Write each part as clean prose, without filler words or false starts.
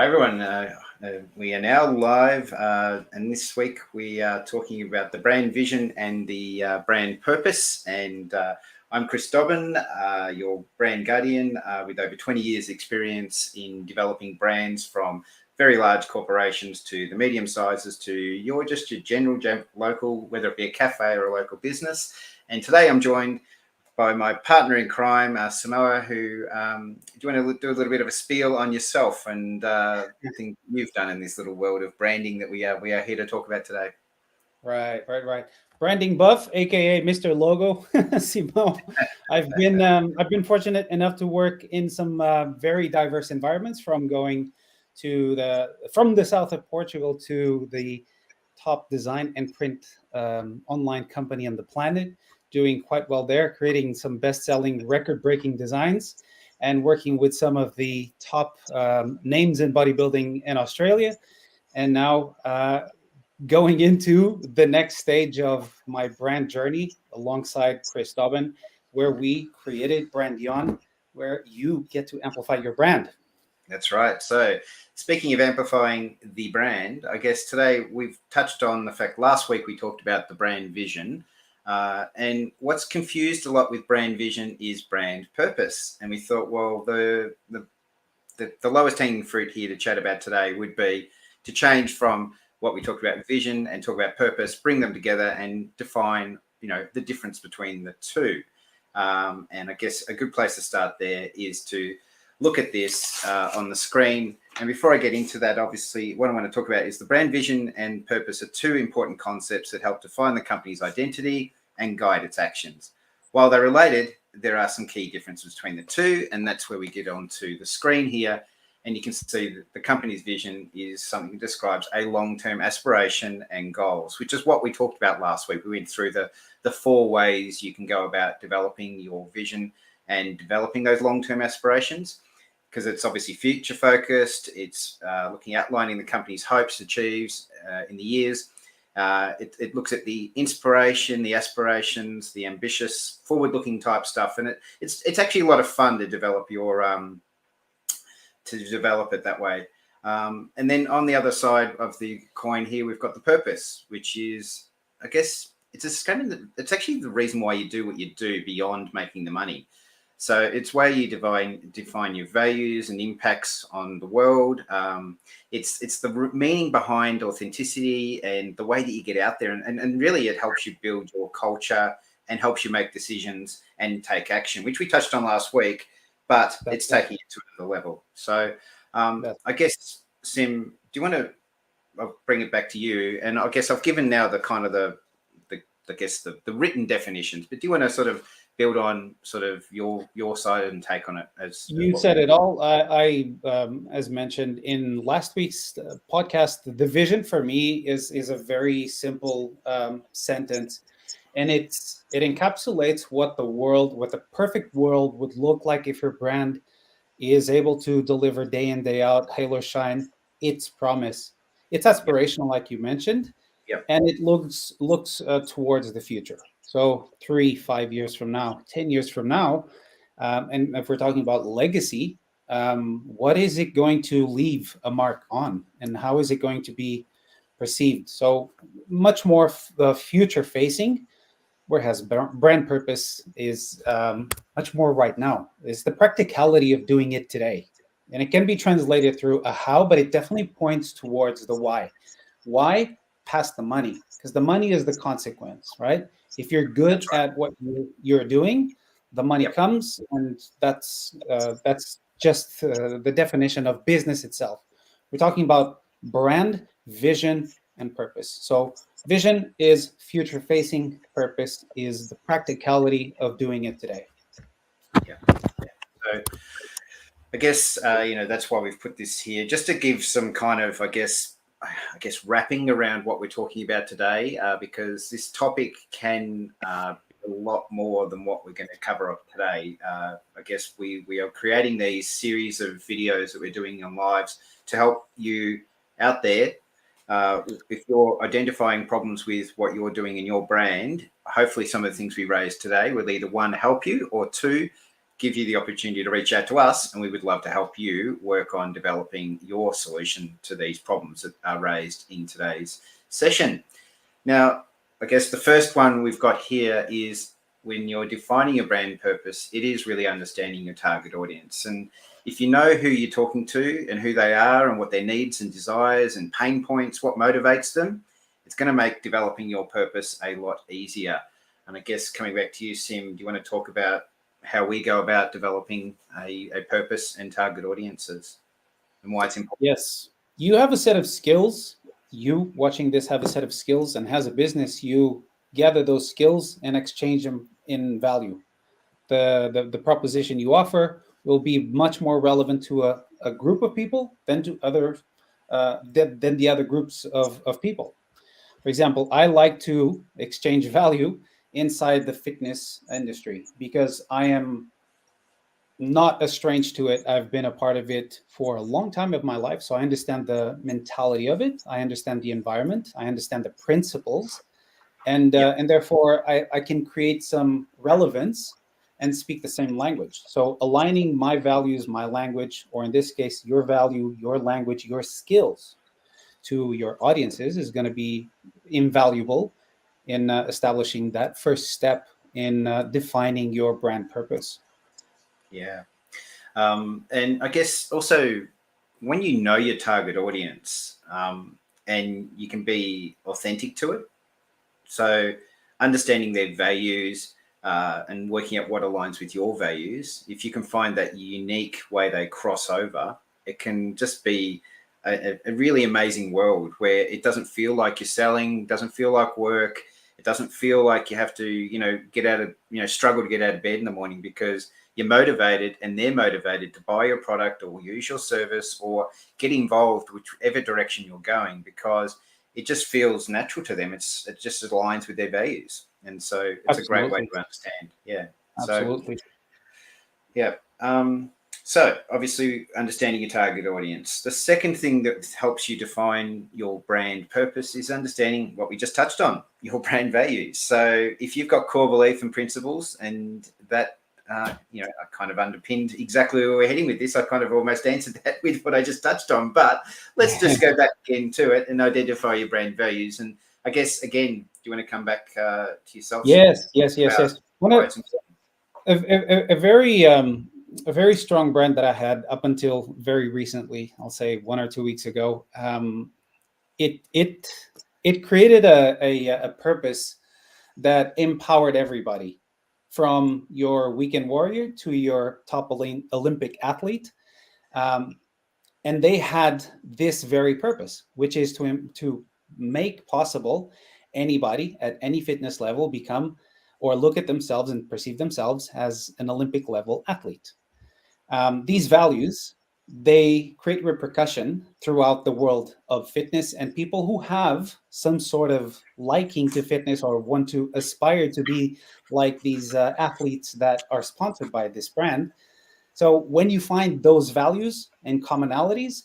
Hi everyone. We are now live, and this week we are talking about the brand vision and the brand purpose. And I'm Chris Dobbin, your brand guardian, with over 20 years' experience in developing brands from very large corporations to the medium sizes to your general local, whether it be a cafe or a local business. And today I'm joined by my partner in crime, Samoa, who do you want to do a little bit of a spiel on yourself and the thing you've done in this little world of branding that we are here to talk about today? Right. Branding buff, aka Mr. Logo, Simo. I've been fortunate enough to work in some very diverse environments, from going to the south of Portugal to the top design and print online company on the planet, doing quite well there, creating some best-selling, record-breaking designs, and working with some of the top names in bodybuilding in Australia, and now going into the next stage of my brand journey alongside Chris Dobbin, where we created Brand Yon, where you get to amplify your brand. That's right. So, speaking of amplifying the brand, I guess today we've touched on the fact last week we talked about the brand vision. And what's confused a lot with brand vision is brand purpose. And we thought, well, the lowest hanging fruit here to chat about today would be to change from what we talked about vision and talk about purpose, bring them together and define, the difference between the two. And I guess a good place to start there is to look at this on the screen. And before I get into that, obviously, what I want to talk about is the brand vision and purpose are two important concepts that help define the company's identity and guide its actions. While they're related, there are some key differences between the two, and that's where we get onto the screen here. And you can see that the company's vision is something that describes a long-term aspiration and goals, which is what we talked about last week. We went through the 4 ways you can go about developing your vision and developing those long-term aspirations, because it's obviously future-focused. It's outlining the company's hopes, achieves in the years. It looks at the inspiration, the aspirations, the ambitious, forward-looking type stuff, and it's actually a lot of fun to develop it that way. And then on the other side of the coin here, we've got the purpose, which is, I guess, it's actually the reason why you do what you do beyond making the money. So it's where you define your values and impacts on the world. It's the meaning behind authenticity and the way that you get out there. And really it helps you build your culture and helps you make decisions and take action, which we touched on last week, but it's taking it to another level. So I guess, Sim, do you want to, I'll bring it back to you. And I guess I've given now the kind of the written definitions, but do you want to sort of build on sort of your side and take on it? As you said it all. I as mentioned in last week's podcast, the vision for me is a very simple sentence, and it encapsulates what the perfect world would look like if your brand is able to deliver day in, day out, halo shine its promise. It's aspirational, like you mentioned, and it looks towards the future. So 3-5 years from now, 10 years from now, and if we're talking about legacy, what is it going to leave a mark on, and how is it going to be perceived? So much more future facing, whereas brand purpose is much more right now. It's the practicality of doing it today. And it can be translated through a how, but it definitely points towards the why. Why? Past the money, because the money is the consequence, right? If you're good at what you're doing, the money comes, and that's just the definition of business itself. We're talking about brand, vision, and purpose. So vision is future facing, purpose is the practicality of doing it today. Yeah. So I guess that's why we've put this here, just to give some kind of I guess wrapping around what we're talking about today, because this topic can be a lot more than what we're going to cover up today. I guess we are creating these series of videos that we're doing on lives to help you out there. If you're identifying problems with what you're doing in your brand, hopefully some of the things we raised today will either, 1, help you, or 2, give you the opportunity to reach out to us, and we would love to help you work on developing your solution to these problems that are raised in today's session. Now, I guess the first one we've got here is when you're defining your brand purpose, it is really understanding your target audience. And if you know who you're talking to and who they are and what their needs and desires and pain points, what motivates them, it's going to make developing your purpose a lot easier. And I guess coming back to you, Sim, do you want to talk about how we go about developing a purpose and target audiences and why it's important? Yes. You have a set of skills. You watching this have a set of skills, and as a business, you gather those skills and exchange them in value. The proposition you offer will be much more relevant to a group of people than to other than the other groups of people. For example, I like to exchange value inside the fitness industry because I am not as strange to it. I've been a part of it for a long time of my life, so I understand the mentality of it. I understand the environment. I understand the principles, Yep. and therefore I can create some relevance and speak the same language. So aligning my values, my language, or in this case, your value, your language, your skills to your audiences is going to be invaluable in establishing that first step in defining your brand purpose. Yeah. And I guess also when you know your target audience and you can be authentic to it, so understanding their values and working out what aligns with your values, if you can find that unique way they cross over, it can just be a really amazing world where it doesn't feel like you're selling, doesn't feel like work. It doesn't feel like you have to, get out of, struggle to get out of bed in the morning because you're motivated and they're motivated to buy your product or use your service or get involved whichever direction you're going because it just feels natural to them. It just aligns with their values. And so it's a great way Absolutely. to understand. Yeah. So, Absolutely. yeah. So obviously understanding your target audience. The second thing that helps you define your brand purpose is understanding what we just touched on, your brand values. So if you've got core belief and principles and that, I kind of underpinned exactly where we're heading with this. I kind of almost answered that with what I just touched on, but let's just go back into it and identify your brand values. And I guess, again, do you want to come back to yourself, Sim, Yes, yes, yes, about yes. One why of it's important? a very strong brand that I had up until very recently, I'll say 1 or 2 weeks ago. It it it created a purpose that empowered everybody, from your weekend warrior to your top Olympic athlete. Um, and they had this very purpose, which is to make possible anybody at any fitness level become or look at themselves and perceive themselves as an Olympic level athlete. These values, they create repercussion throughout the world of fitness, and people who have some sort of liking to fitness or want to aspire to be like these athletes that are sponsored by this brand. So when you find those values and commonalities,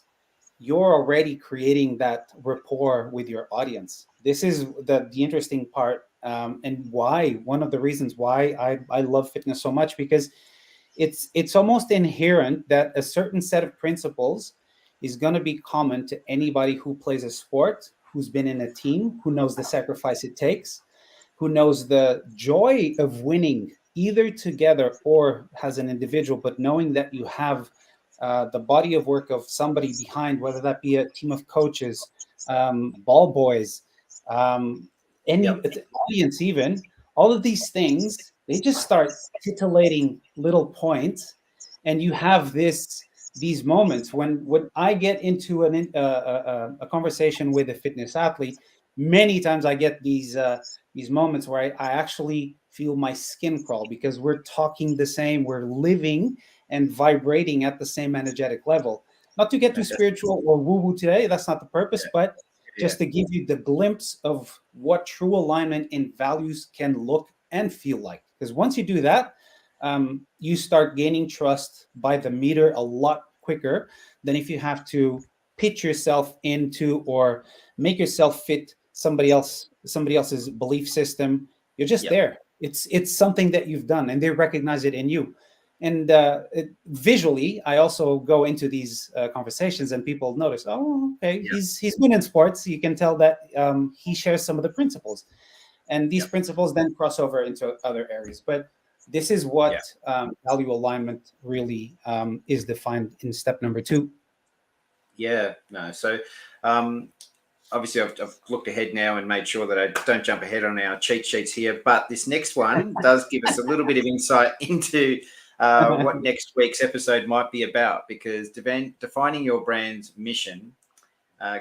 you're already creating that rapport with your audience. This is the interesting part, and why one of the reasons why I love fitness so much, because it's almost inherent that a certain set of principles is going to be common to anybody who plays a sport, who's been in a team, who knows the sacrifice it takes, who knows the joy of winning either together or as an individual, but knowing that you have the body of work of somebody behind, whether that be a team of coaches, ball boys, um, any Yep. audience, even all of these things, they just start titillating little points, and you have these moments when I get into a conversation with a fitness athlete. Many times I get these moments where I actually feel my skin crawl because we're talking the same, we're living and vibrating at the same energetic level. Not to get too Fantastic. spiritual or woo woo today, that's not the purpose, Yeah. but Yeah. just to give you the glimpse of what true alignment in values can look and feel like. Because once you do that, you start gaining trust by the meter a lot quicker than if you have to pitch yourself into or make yourself fit somebody else's belief system. You're just Yep. there. It's something that you've done, and they recognize it in you. And visually, I also go into these conversations, and people notice, oh, okay, Yeah. he's good in sports. You can tell that he shares some of the principles, and these Yeah. principles then cross over into other areas. But this is Yeah. what value alignment really is defined in step number 2. Yeah. No. So, um, obviously, I've looked ahead now and made sure that I don't jump ahead on our cheat sheets here. But this next one does give us a little bit of insight into what next week's episode might be about, because defining your brand's mission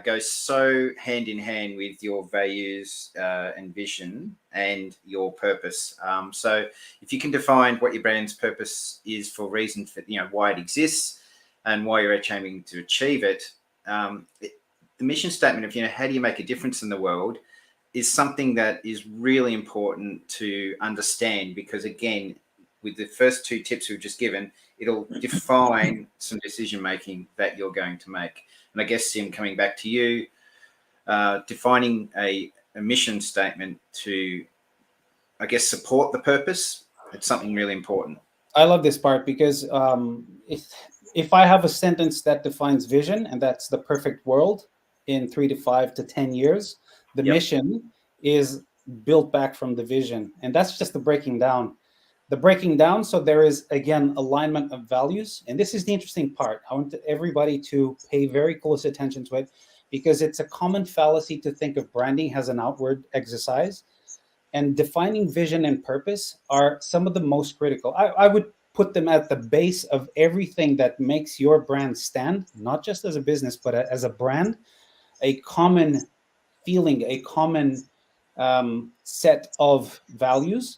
goes so hand in hand with your values and vision and your purpose. So if you can define what your brand's purpose is for reason for, why it exists and why you're aiming to achieve it, the mission statement of, how do you make a difference in the world, is something that is really important to understand, because again, with the first 2 tips we've just given, it'll define some decision making that you're going to make. And I guess, Sim, coming back to you, defining a mission statement to, I guess, support the purpose, it's something really important. I love this part because if I have a sentence that defines vision, and that's the perfect world in 3 to 5 to 10 years, the Yep. mission is built back from the vision, and that's just the breaking down. The breaking down, so there is again alignment of values, and this is the interesting part. I want everybody to pay very close attention to it, because it's a common fallacy to think of branding as an outward exercise, and defining vision and purpose are some of the most critical. I would put them at the base of everything that makes your brand stand, not just as a business, but as a brand. A common feeling, a common set of values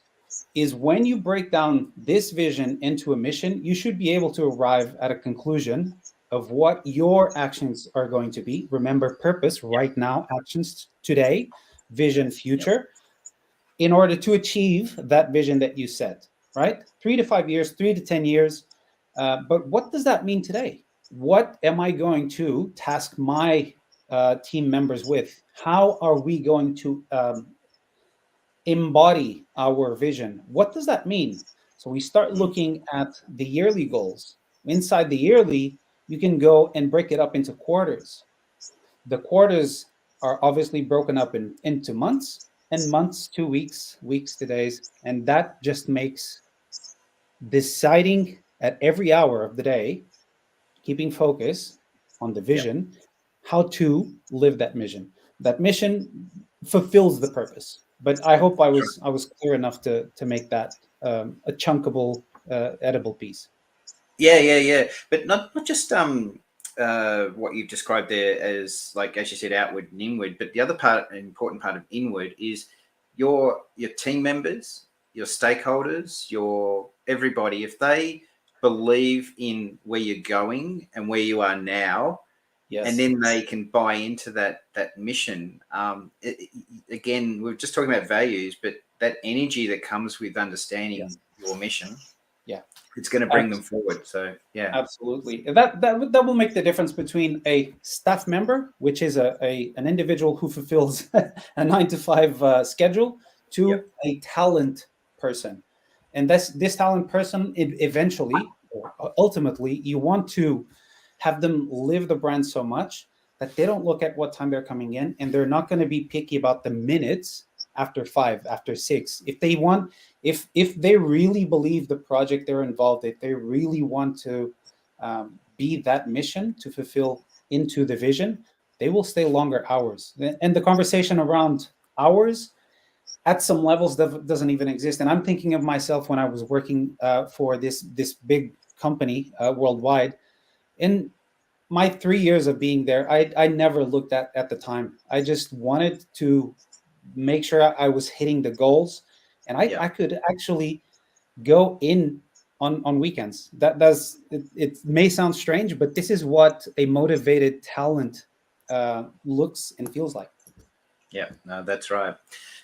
is when you break down this vision into a mission, you should be able to arrive at a conclusion of what your actions are going to be. Remember, purpose Yep. right now, actions today, vision Yep. future, in order to achieve that vision that you set, right? 3 to 5 years, 3 to 10 years. But what does that mean today? What am I going to task my team members with? How are we going to embody our vision? What does that mean? So we start Mm. looking at the yearly goals. Inside the yearly, you can go and break it up into quarters. The quarters are obviously broken up into months, and months to weeks, weeks to days. And that just makes deciding at every hour of the day, keeping focus on the Yep. vision, how to live that mission. That mission fulfills the purpose. But I hope I was clear enough to make that a chunkable, edible piece. Yeah, yeah, yeah. But not just what you've described there as, like, as you said, outward and inward, but the other part, an important part of inward, is your team members, your stakeholders, your everybody. If they believe in where you're going and where you are now, and Yes. then they can buy into that mission. Again, we're just talking about values, but that energy that comes with understanding Yes. your mission, Yeah. it's going to bring them forward. So yeah. Absolutely. That will make the difference between a staff member, which is an individual who fulfills a 9 to 5 schedule, Yep. to a talent person. And this talent person, eventually, or ultimately, you want to have them live the brand so much that they don't look at what time they're coming in, and they're not going to be picky about the minutes after 5, after 6. If they want, if they really believe the project they're involved in, they really want to be that mission to fulfill into the vision, they will stay longer hours. And the conversation around hours at some levels doesn't even exist. And I'm thinking of myself when I was working for this big company worldwide. In my 3 years of being there, I never looked at the time. I just wanted to make sure I was hitting the goals, and I Yep. could actually go in on weekends. It may sound strange, but this is what a motivated talent looks and feels like. Yeah, no, that's right.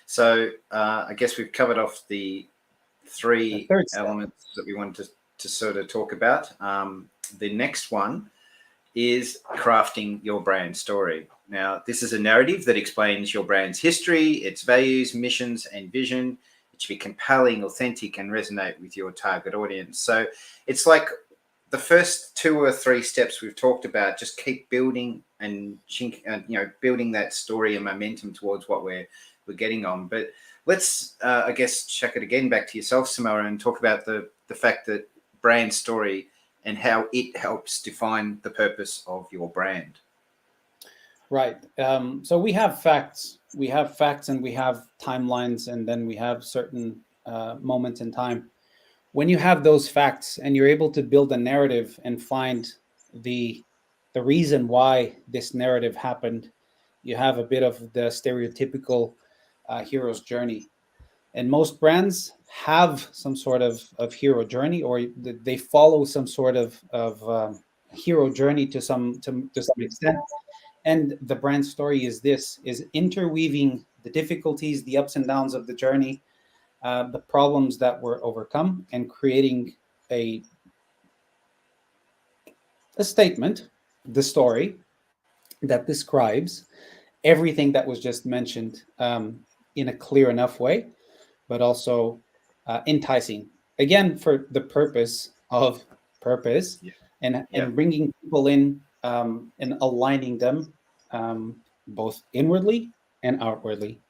So I guess we've covered off the The 3 third step. elements that we wanted to sort of talk about. The next one is crafting your brand story. Now, this is a narrative that explains your brand's history, its values, missions, and vision. It should be compelling, authentic, and resonate with your target audience. So it's like the first 2 or 3 steps we've talked about. Just keep building and building that story and momentum towards what we're getting on. But let's, I guess, chuck it again back to yourself, Samoa, and talk about the fact that brand story and how it helps define the purpose of your brand. Right. So we have facts. We have facts, and we have timelines, and then we have certain moments in time. When you have those facts and you're able to build a narrative and find the the reason why this narrative happened, you have a bit of the stereotypical hero's journey. And most brands have some sort of hero journey, or they follow some sort of hero journey to some extent. And the brand story is interweaving the difficulties, the ups and downs of the journey, the problems that were overcome, and creating a a statement, the story that describes everything that was just mentioned, in a clear enough way, but also enticing. Again, for the purpose of purpose, Yeah. and Yep. bringing people in, and aligning them, both inwardly and outwardly.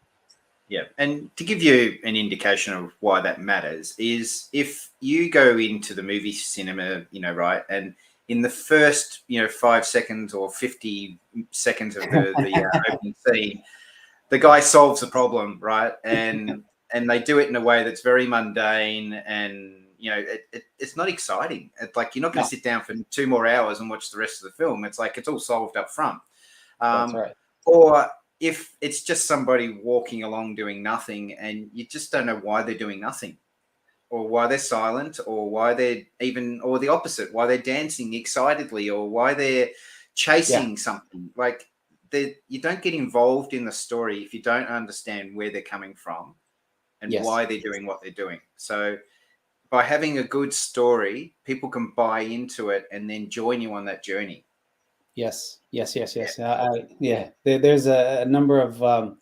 Yeah. And to give you an indication of why that matters is if you go into the movie cinema, right, and in the first, 5 seconds or 50 seconds of the opening scene, the guy solves the problem, right? And they do it in a way that's very mundane, and it's not exciting. It's like you're not going No, to sit down for 2 more hours and watch the rest of the film. It's like it's all solved up front. that's Um, right. or if it's just somebody walking along doing nothing, and you just don't know why they're doing nothing, or why they're silent, or why they're even, or the opposite, why they're dancing excitedly, or why they're Yeah. chasing something. Like, you don't get involved in the story if you don't understand where they're coming from and Yes. why they're doing what they're doing. So by having a good story, people can buy into it and then join you on that journey. Yes. Yes. Yes. Yeah. Yes. Yeah. There's a number of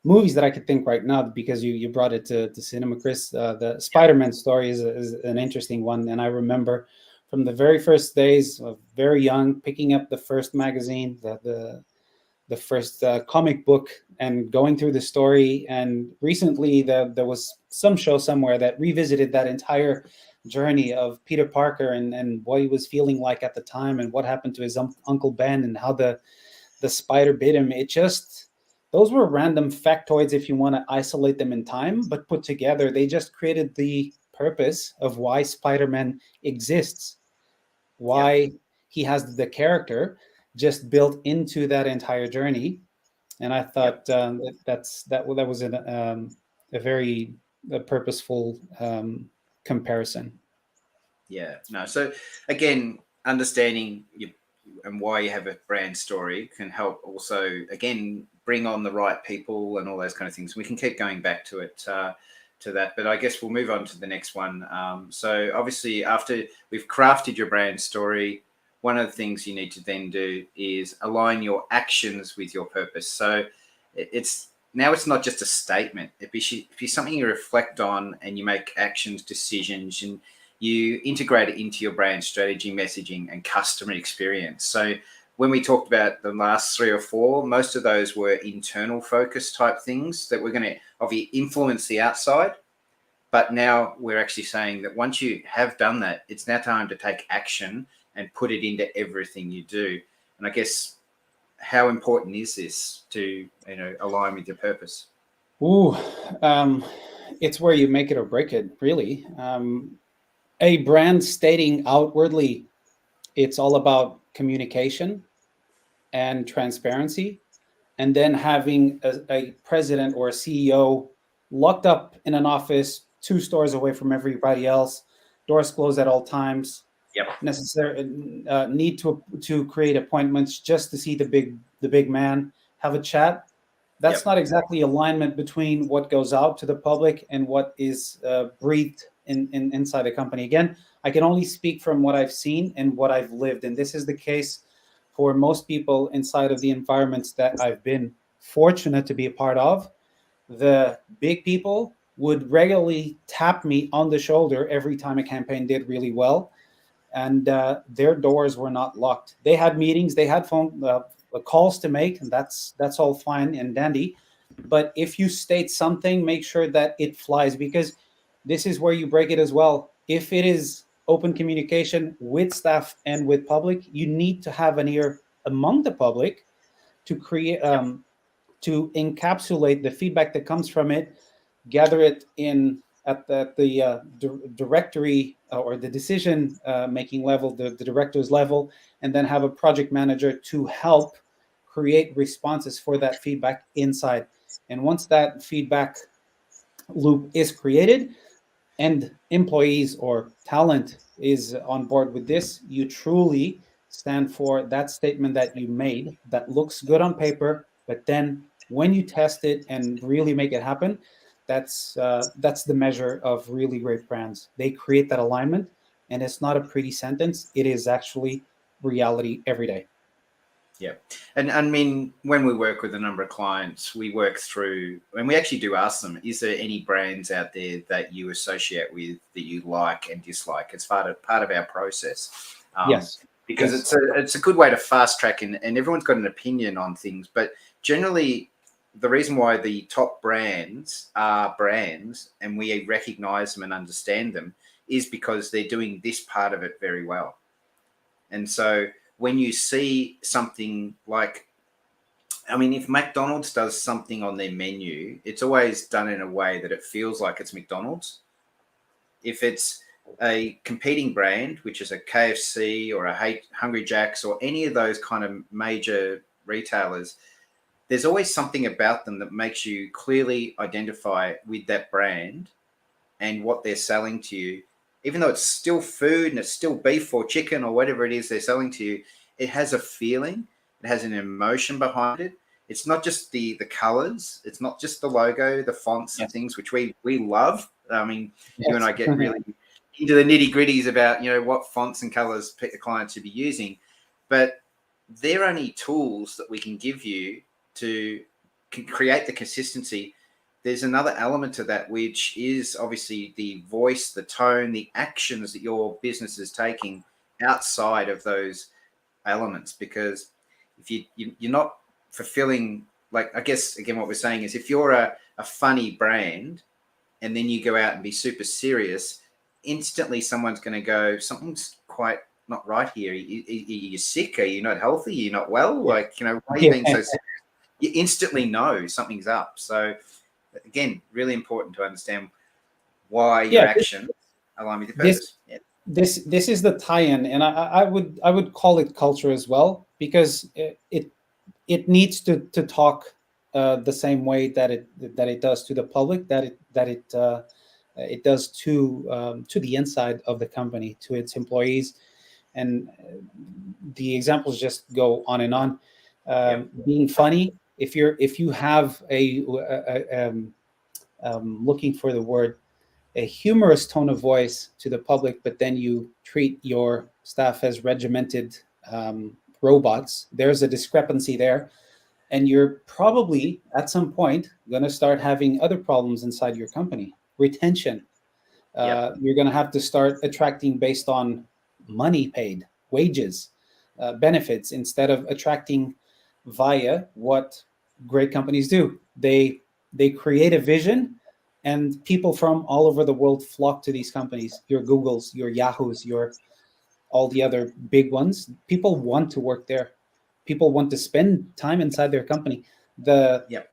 movies that I could think right now, because you brought it to cinema, Chris. The Spider-Man story is an interesting one, and I remember from the very first days of very young, picking up the first magazine, the first comic book, and going through the story. And recently, there was some show somewhere that revisited that entire journey of Peter Parker, and what he was feeling like at the time, and what happened to his Uncle Ben, and how the spider bit him. It just, those were random factoids if you want to isolate them in time, but put together, they just created the purpose of why Spider-Man exists, Yep. why he has the character just built into that entire journey. And I Yep. thought, that was a very purposeful comparison. Yeah. No. So again, understanding you and why you have a brand story can help also, again, bring on the right people and all those kind of things. We can keep going back to it, to that, but I guess we'll move on to the next one. So obviously, after we've crafted your brand story, one of the things you need to then do is align your actions with your purpose. So it's now, it's not just a statement. It be something you reflect on, and you make actions, decisions, and you integrate it into your brand strategy, messaging, and customer experience. So when we talked about the last 3 or 4, most of those were internal focus type things that we're going to obviously influence the outside. But now we're actually saying that once you have done that, it's now time to take action and put it into everything you do. And I guess, how important is this to align with your purpose? Ooh, um, it's where you make it or break it, really. A brand stating outwardly it's all about communication and transparency, and then having a president or a CEO locked up in an office 2 stores away from everybody else, doors closed at all times, Yep. necessary need to create appointments just to see the big man, have a chat. That's Yep. not exactly alignment between what goes out to the public and what is breathed inside the company. Again, I can only speak from what I've seen and what I've lived, and this is the case for most people inside of the environments that I've been fortunate to be a part of. The big people would regularly tap me on the shoulder every time a campaign did really well, and their doors were not locked. They had meetings, they had phone calls to make, and that's all fine and dandy. But if you state something, make sure that it flies, because this is where you break it as well. If it is open communication with staff and with public, you need to have an ear among the public to create to encapsulate the feedback that comes from it, gather it in at the directory or the decision making level, the director's level, and then have a project manager to help create responses for that feedback inside. And once that feedback loop is created and employees or talent is on board with this, you truly stand for that statement that you made that looks good on paper, but then when you test it and really make it happen, that's the measure of really great brands. They create that alignment, and it's not a pretty sentence. It is actually reality every day. Yeah. And I mean, when we work with a number of clients, we work through, and we actually do ask them, is there any brands out there that you associate with that you like and dislike? It's part of our process. Yes. Because Yes. it's a good way to fast track, and everyone's got an opinion on things. But generally, the reason why the top brands are brands and we recognize them and understand them is because they're doing this part of it very well. And so when you see something like, I mean, if McDonald's does something on their menu, it's always done in a way that it feels like it's McDonald's. If it's a competing brand, which is a KFC or a Hungry Jack's or any of those kind of major retailers, there's always something about them that makes you clearly identify with that brand and what they're selling to you. Even though it's still food and it's still beef or chicken or whatever it is they're selling to you, it has a feeling, it has an emotion behind it. It's not just the colors, it's not just the logo, the fonts and Yes. things, which we love. I mean, you and Yes. I get really into the nitty gritties about, you know, what fonts and colors the client should be using, but they're only tools that we can give you to create the consistency. There's another element to that, which is obviously the voice, the tone, the actions that your business is taking outside of those elements. Because if you're not fulfilling, like, I guess again what we're saying is, if you're a funny brand and then you go out and be super serious, instantly someone's going to go, something's quite not right here. Are you sick? Are you not healthy? Are you not well? Yeah. Like, you know, why are you Yeah. being so serious? You instantly know something's up. So again, really important to understand why your Yeah. actions align with your This purpose. Yeah. this is the tie-in, and I would call it culture as well, because it needs to talk the same way that it does to the public, that it does to the inside of the company, to its employees. And the examples just go on and on. Yep. Being funny, if you have looking for the word, a humorous tone of voice to the public, but then you treat your staff as regimented robots, there's a discrepancy there. And you're probably at some point going to start having other problems inside your company. Retention. Yep. You're going to have to start attracting based on money paid, wages, benefits, instead of attracting via what great companies do. They create a vision, and people from all over the world flock to these companies. Your Googles, your Yahoos, your all the other big ones. People want to work there. People want to spend time inside their company. The Yep.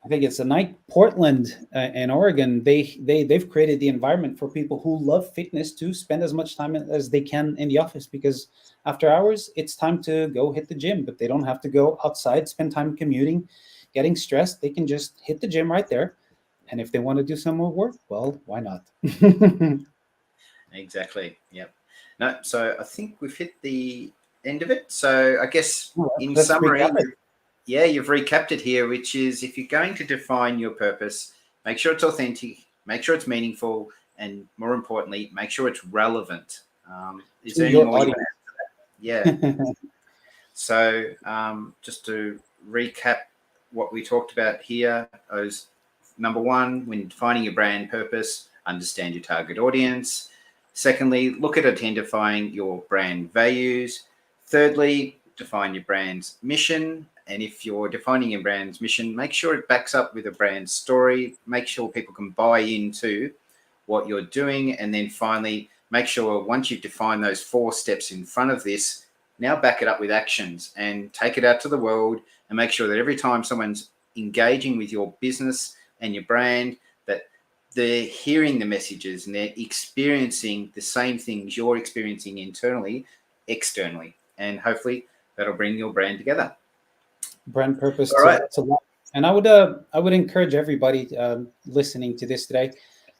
I think it's the night Portland and Oregon. They've created the environment for people who love fitness to spend as much time as they can in the office, because after hours it's time to go hit the gym, but they don't have to go outside, spend time commuting, getting stressed. They can just hit the gym right there, and if they want to do some more work, well, why not? Exactly. Yep. No, so I think we've hit the end of it. So I guess in Let's summary, recap it. you've recapped it here, which is, if you're going to define your purpose, make sure it's authentic, make sure it's meaningful, and more importantly, make sure it's relevant. Is To there any your more you want audience. to add? Yeah. So just to recap what we talked about here, those number one, when defining your brand purpose, understand your target audience. Secondly, look at identifying your brand values. Thirdly, define your brand's mission. And if you're defining your brand's mission, make sure it backs up with a brand story. Make sure people can buy into what you're doing. And then finally, make sure once you've defined those 4 steps in front of this, now back it up with actions and take it out to the world and make sure that every time someone's engaging with your business and your brand, that they're hearing the messages and they're experiencing the same things you're experiencing internally, externally. And hopefully that'll bring your brand together. Brand purpose All right. to life. And I would encourage everybody listening to this today,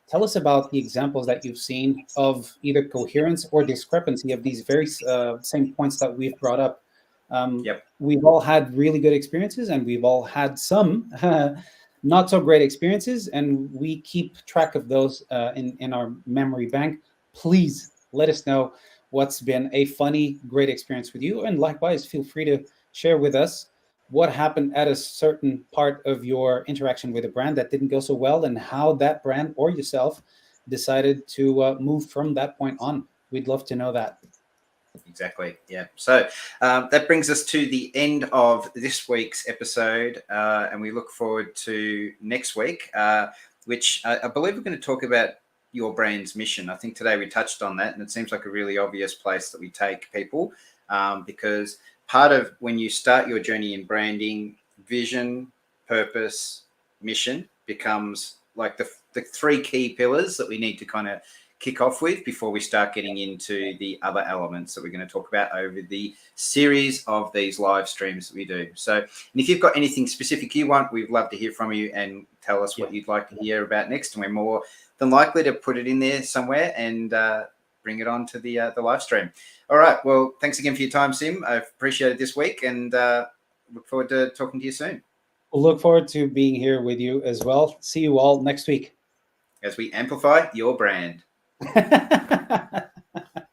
tell us about the examples that you've seen of either coherence or discrepancy of these very same points that we've brought up. Yep. We've all had really good experiences, and we've all had some not so great experiences, and we keep track of those in our memory bank. Please let us know what's been a funny, great experience with you, and likewise, feel free to share with us what happened at a certain part of your interaction with a brand that didn't go so well, and how that brand or yourself decided to move from that point on. We'd love to know that. Exactly. Yeah. So that brings us to the end of this week's episode, and we look forward to next week, which I believe we're going to talk about your brand's mission. I think today we touched on that, and it seems like a really obvious place that we take people, because part of when you start your journey in branding, vision, purpose, mission becomes like the 3 key pillars that we need to kind of kick off with before we start getting into the other elements that we're going to talk about over the series of these live streams that we do. So, and if you've got anything specific you want, we'd love to hear from you and tell us what you'd like to hear about next. And we're more than likely to put it in there somewhere and bring it on to the live stream. All right. Well, thanks again for your time, Sim. I've appreciated this week, and look forward to talking to you soon. We'll look forward to being here with you as well. See you all next week as we amplify your brand.